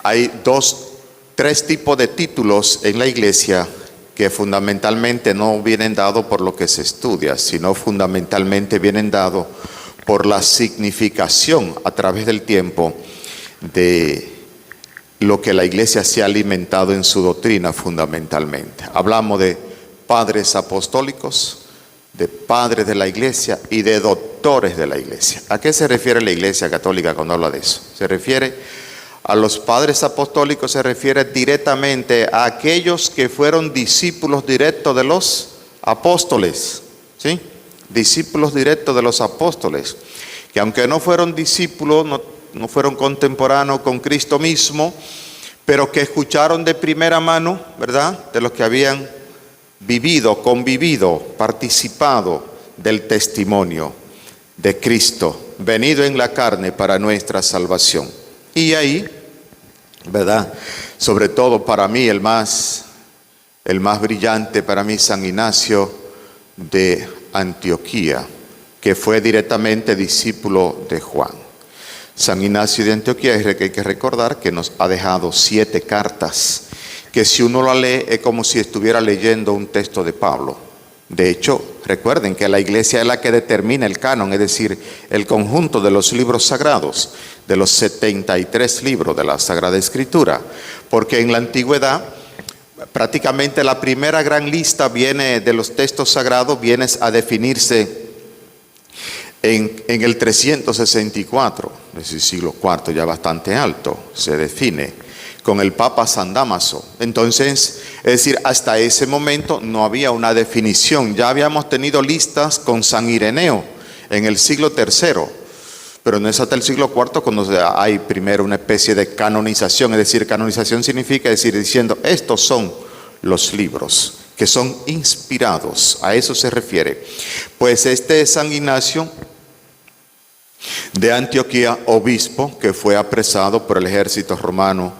Hay tres tipos de títulos en la iglesia que fundamentalmente no vienen dados por lo que se estudia, sino fundamentalmente vienen dados por la significación a través del tiempo de lo que la iglesia se ha alimentado en su doctrina fundamentalmente. Hablamos de padres apostólicos, de padres de la iglesia y de doctores de la iglesia. ¿A qué se refiere la iglesia católica cuando habla de eso? Se refiere a los padres apostólicos, se refiere directamente a aquellos que fueron discípulos directos de los apóstoles, ¿sí? Discípulos directos de los apóstoles, que aunque no fueron discípulos, no fueron contemporáneos con Cristo mismo, pero que escucharon de primera mano, ¿verdad?, de los que habían vivido, convivido, participado del testimonio de Cristo, venido en la carne para nuestra salvación. Y ahí, ¿verdad?, sobre todo para mí el más brillante para mí, San Ignacio de Antioquía, que fue directamente discípulo de Juan. San Ignacio de Antioquía, es que hay que recordar que nos ha dejado 7 cartas, que si uno la lee es como si estuviera leyendo un texto de Pablo. De hecho, recuerden que la iglesia es la que determina el canon, es decir, el conjunto de los libros sagrados, de los 73 libros de la Sagrada Escritura, porque en la antigüedad prácticamente la primera gran lista viene de los textos sagrados, viene a definirse en el 364, es decir, siglo IV, ya bastante alto, se define con el Papa San Dámaso. Entonces, es decir, hasta ese momento no había una definición. Ya habíamos tenido listas con San Ireneo en el siglo III, pero no es hasta el siglo IV cuando hay primero una especie de canonización. Es decir, canonización significa decir, diciendo, estos son los libros que son inspirados. A eso se refiere. Pues este es San Ignacio de Antioquía, obispo, que fue apresado por el ejército romano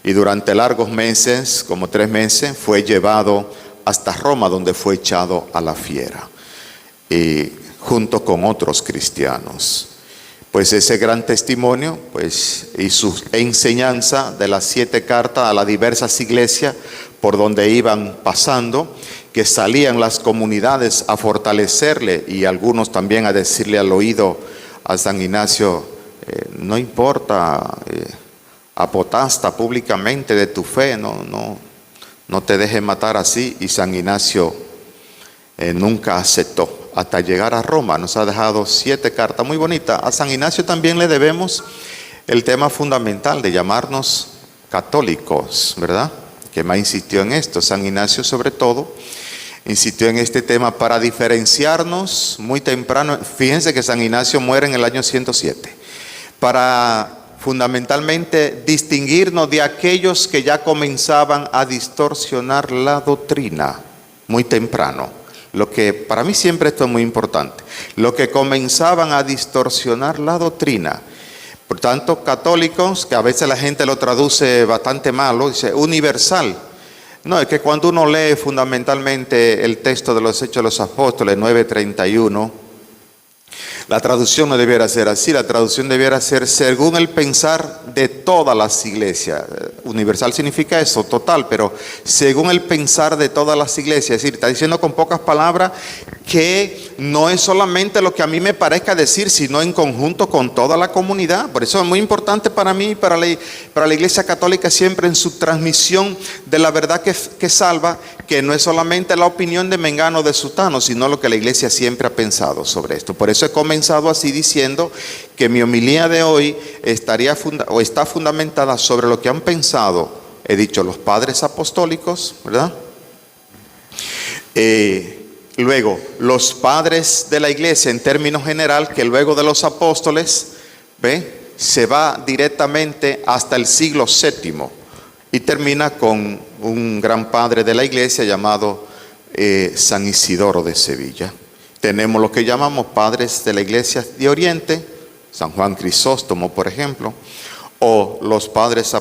y durante largos meses, como 3 meses, fue llevado hasta Roma, donde fue echado a la fiera, junto con otros cristianos. Pues ese gran testimonio, pues, y su enseñanza de las 7 cartas a las diversas iglesias por donde iban pasando, que salían las comunidades a fortalecerle y algunos también a decirle al oído a San Ignacio, no importa, apotasta públicamente de tu fe, no te dejes matar así. Y San Ignacio nunca aceptó, hasta llegar a Roma. Nos ha dejado 7 cartas muy bonitas. A San Ignacio también le debemos el tema fundamental de llamarnos católicos, ¿verdad?, que más insistió en esto. San Ignacio sobre todo insistió en este tema para diferenciarnos muy temprano. Fíjense que San Ignacio muere en el año 107, para fundamentalmente distinguirnos de aquellos que ya comenzaban a distorsionar la doctrina muy temprano. Lo que para mí siempre esto es muy importante, lo que comenzaban a distorsionar la doctrina. Por tanto, católicos, que a veces la gente lo traduce bastante malo, dice universal. No, es que cuando uno lee fundamentalmente el texto de los Hechos de los Apóstoles 9:31, la traducción no debiera ser así. La traducción debiera ser según el pensar de todas las iglesias. Universal significa eso, total, pero según el pensar de todas las iglesias. Es decir, está diciendo con pocas palabras que no es solamente lo que a mí me parezca decir, sino en conjunto con toda la comunidad. Por eso es muy importante para mí, para la Iglesia Católica, siempre en su transmisión de la verdad que salva, que no es solamente la opinión de mengano o de sutano, sino lo que la Iglesia siempre ha pensado sobre esto. Por eso he comenzado así diciendo que mi homilía de hoy está fundamentada sobre lo que han pensado, he dicho, los padres apostólicos, ¿verdad? Luego, los padres de la iglesia en términos general, que luego de los apóstoles, se va directamente hasta el siglo VII y termina con un gran padre de la iglesia llamado San Isidoro de Sevilla. Tenemos lo que llamamos padres de la iglesia de Oriente, San Juan Crisóstomo, por ejemplo, o los padres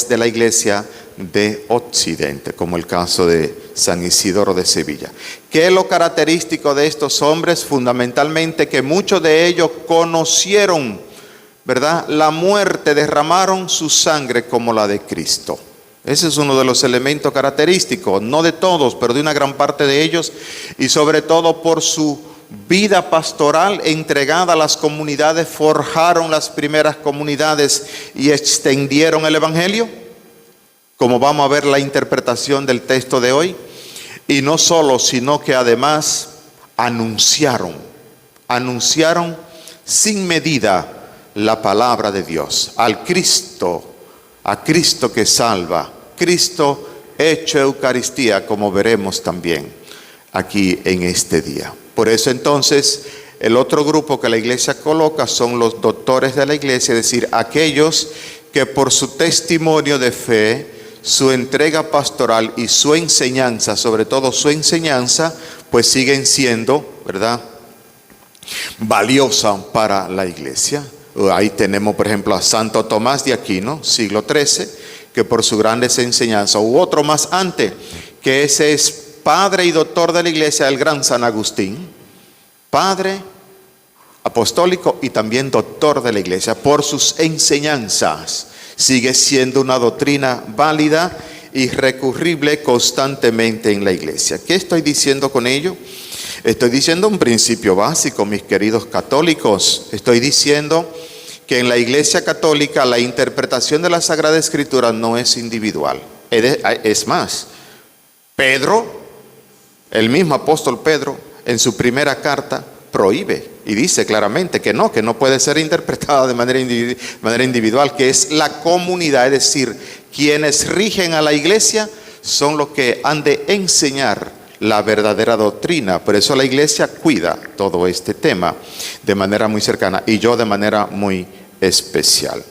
de la iglesia de Occidente, como el caso de San Isidoro de Sevilla. ¿Qué es lo característico de estos hombres? Fundamentalmente que muchos de ellos conocieron ¿verdad?, la muerte, derramaron su sangre como la de Cristo. Ese es uno de los elementos característicos, no de todos, pero de una gran parte de ellos, y sobre todo por su vida pastoral entregada a las comunidades, forjaron las primeras comunidades y extendieron el Evangelio, como vamos a ver la interpretación del texto de hoy. Y no solo, sino que además anunciaron sin medida la palabra de Dios, a Cristo que salva, Cristo hecho Eucaristía, como veremos también aquí en este día. Por eso entonces el otro grupo que la iglesia coloca son los doctores de la iglesia, es decir, aquellos que por su testimonio de fe, su entrega pastoral y su enseñanza, sobre todo su enseñanza, pues siguen siendo, ¿verdad?, valiosa para la iglesia. Ahí tenemos, por ejemplo, a Santo Tomás de Aquino, siglo XIII, que por su grandes enseñanzas, u otro más antes, que ese es padre y doctor de la iglesia, el gran San Agustín, padre apostólico y también doctor de la iglesia. Por sus enseñanzas sigue siendo una doctrina válida y recurrible constantemente en la iglesia. ¿Qué estoy diciendo con ello? Estoy diciendo un principio básico, mis queridos católicos. Estoy diciendo que en la iglesia católica la interpretación de la Sagrada Escritura no es individual. Es más, Pedro, el mismo apóstol Pedro, en su primera carta prohíbe y dice claramente que no puede ser interpretada de manera individual, que es la comunidad, es decir, quienes rigen a la iglesia son los que han de enseñar la verdadera doctrina. Por eso la iglesia cuida todo este tema de manera muy cercana y yo de manera muy especial.